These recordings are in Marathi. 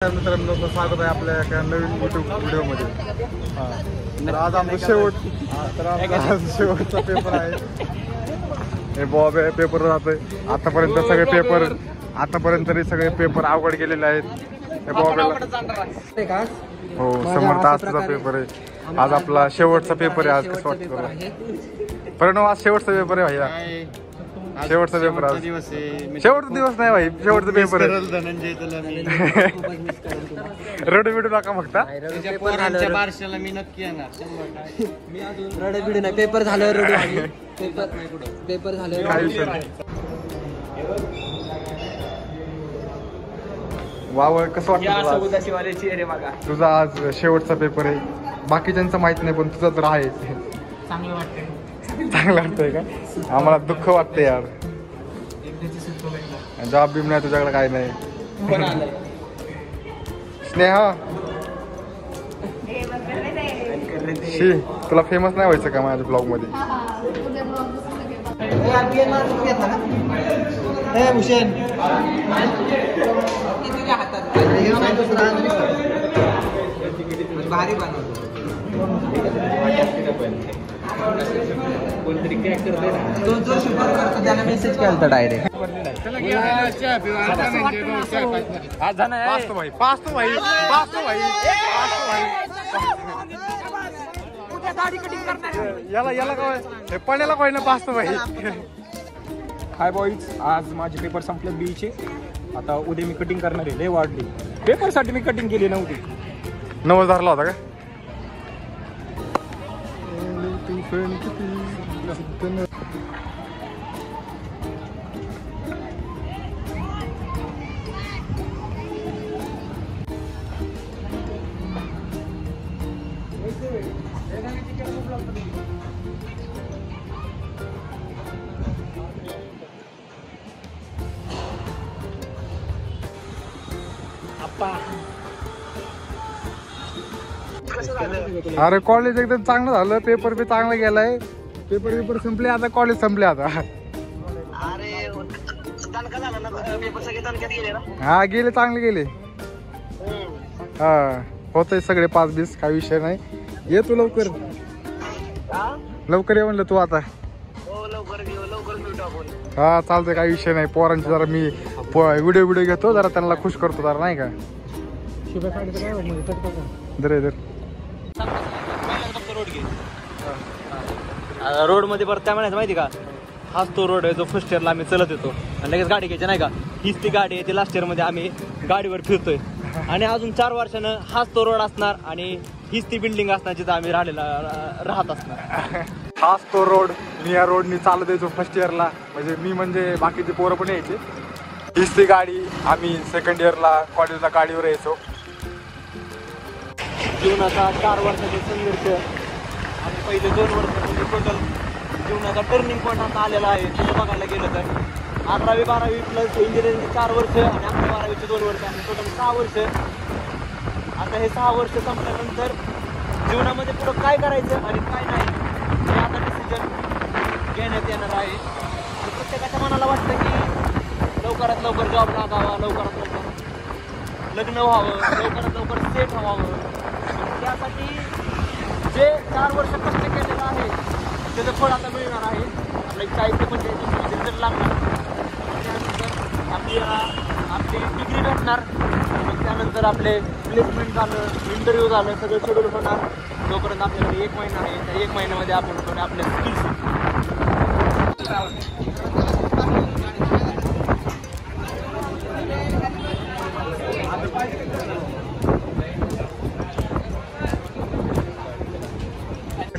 मित्रांनो स्वागत आहे आपल्या एका नवीन युट्यूब व्हिडिओमध्ये. तर आज आमचा शेवटचा पेपर आहे. हे बॉब आहे, पेपर राहतोय. आतापर्यंत तरी सगळे पेपर अवघड गेलेले आहेत. हे बॉबेला हो समोर तासचा पेपर आहे. आज आपला शेवटचा पेपर आहे. आज कसं वाटतं प्रणव? आज शेवटचा पेपर आहे भैया. शेवटचा पेपर आज. शेवटचा दिवस नाही भाई, शेवटचा पेपर आहे. रडू बिडू नका फक्त. मी नक्की येणार. मी अजून रडू बिडू नाही. पेपर झाल्यावर रडू. पेपर झाल्यावर वाव कसं वाटतं तुझा आज शेवटचा पेपर आहे? बाकीच्यांचं माहित नाही पण तुझं तर आहे. चांगलं वाटतंय. चांगलं वाटतंय का? आम्हाला दुःख वाटतं यार. जॉब बिम नाही तुझ्याकडे, काय नाही. स्नेहा शी तुला फेमस नाही व्हायचं का माझ्या ब्लॉग मध्ये? भारी बनवतो. कोणतरी क्रॅक करते ना, तो जो शुगर करतो त्याला मेसेज केला डायरेक्ट. याला काय हे पण्याला काय ना पाचतो भाई. हाय बॉईज, आज माझे पेपर संपले बीचे. आता उद्या मी कटिंग करणार आहे. लय वाढली पेपरसाठी मी कटिंग केली नव्हती. 9000 ला होता का? अरे कॉलेज एकदम चांगलं झालं. पेपर बी चांगला गेलाय. पेपर संपले, आता कॉलेज संपले आता. हा गेले, चांगले गेले. हा होतंय सगळे 5-20, काही विषय नाही. ये तू लवकर ये म्हणलं तू आता. हा चालतंय, काही विषय नाही. पोरांची जरा मी व्हिडिओ घेतो, जरा त्यांना खुश करतो जरा, नाही का? रोड मध्ये परत काय म्हणायचं माहिती का? हाच तो रोड आहे जो फर्स्ट इयरला आम्ही चलत येतो आणि लगेच गाडी घ्यायची, नाही का? हीच ती गाडी आहे. ती लास्ट इयर मध्ये आम्ही गाडीवर फिरतोय आणि अजून 4 वर्षानं हाच तो रोड असणार आणि हीच ती बिल्डिंग असणार जिथं आम्ही राहत असणार. हाच तो रोड. मी या रोडनी चालत यायचो फर्स्ट इयरला. म्हणजे बाकीचे पोरं पण यायचे. हीच ती गाडी. आम्ही सेकंड इयरला कॉलेजला गाडीवर यायचो. जीवनाचा 4 वर्षाचा संघर्ष आणि पहिले 2 वर्ष म्हणजे टोटल जीवनाचा टर्निंग पॉईंट आता आलेला आहे. तिथं बघायला गेलं तर 11वी 12वी प्लस इंजिनिअरिंगचे 4 वर्ष आणि 11वी 12वीचे 2 वर्ष आणि टोटल 6 वर्ष. आता हे 6 वर्ष संपल्यानंतर जीवनामध्ये पुढं काय करायचं आणि काय नाही हे आता डिसिजन घेण्यात येणार आहे. आणि प्रत्येकाच्या मनाला वाटतं की लवकरात लवकर जॉब लागावा, लवकरात लवकर लग्न व्हावं, लवकरात लवकर सेट व्हावं. त्यासाठी जे 4 वर्ष कष्ट केलेलं आहे त्याचं फळ आता मिळणार आहे. आपल्या 40 ते 45 रिझल्ट लागणार. त्यानंतर आपली डिग्री भेटणार. मग त्यानंतर आपले प्लेसमेंट झालं, इंटरव्ह्यू झालं, सगळं शेड्यूल होणार. तोपर्यंत आपल्याकडे 1 महिना आहे. त्या 1 महिन्यामध्ये आपण थोडे आपल्या स्किल्स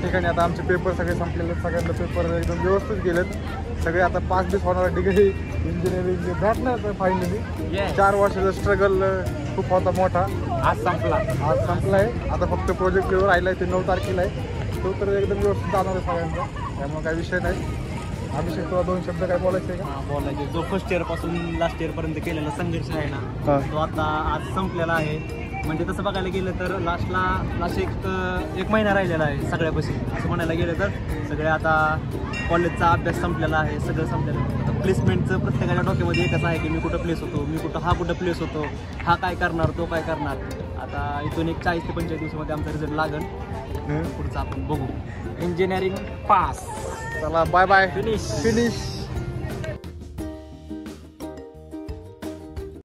ठिकाणी. आता आमचे पेपर सगळे संपलेले. सगळ्यांना पेपर एकदम व्यवस्थित गेलेत. सगळे आता 5-20 होणारा डिग्री इंजिनिअरिंग भेटणार फायनली. 4 वर्षाचा स्ट्रगल खूप होता मोठा. आज संपलाय. आता फक्त प्रोजेक्ट लिव्हर राहिलाय, ते 9 तारखेला आहे. तो तर एकदम व्यवस्थित जाणार आहे सगळ्यांचा. त्यामुळे काही विषय नाही. अभिषेक तुला 2 शब्द काय बोलायचे का? बोलायचे. जो फर्स्ट इयर पासून लास्ट इयर पर्यंत केलेला संघर्ष आहे ना, तो आता आज संपलेला आहे. म्हणजे तसं बघायला गेलं तर लास्ट एक महिना राहिलेला आहे सगळ्यापाशी. असं म्हणायला गेलं तर सगळे आता कॉलेजचा अभ्यास संपलेला आहे, सगळं संपलेलं आहे. प्लेसमेंटचं प्रत्येकाच्या डोक्यामध्ये एकच आहे की मी कुठं प्लेस होतो, हा कुठं प्लेस होतो, हा काय करणार, तो काय करणार. आता इथून एक 40 ते 45 दिवसामध्ये आमचा रिझल्ट लागेल. पुढचं आपण बघू. Engineering pass. चला बाय बाय. फिनिश. फिनिश.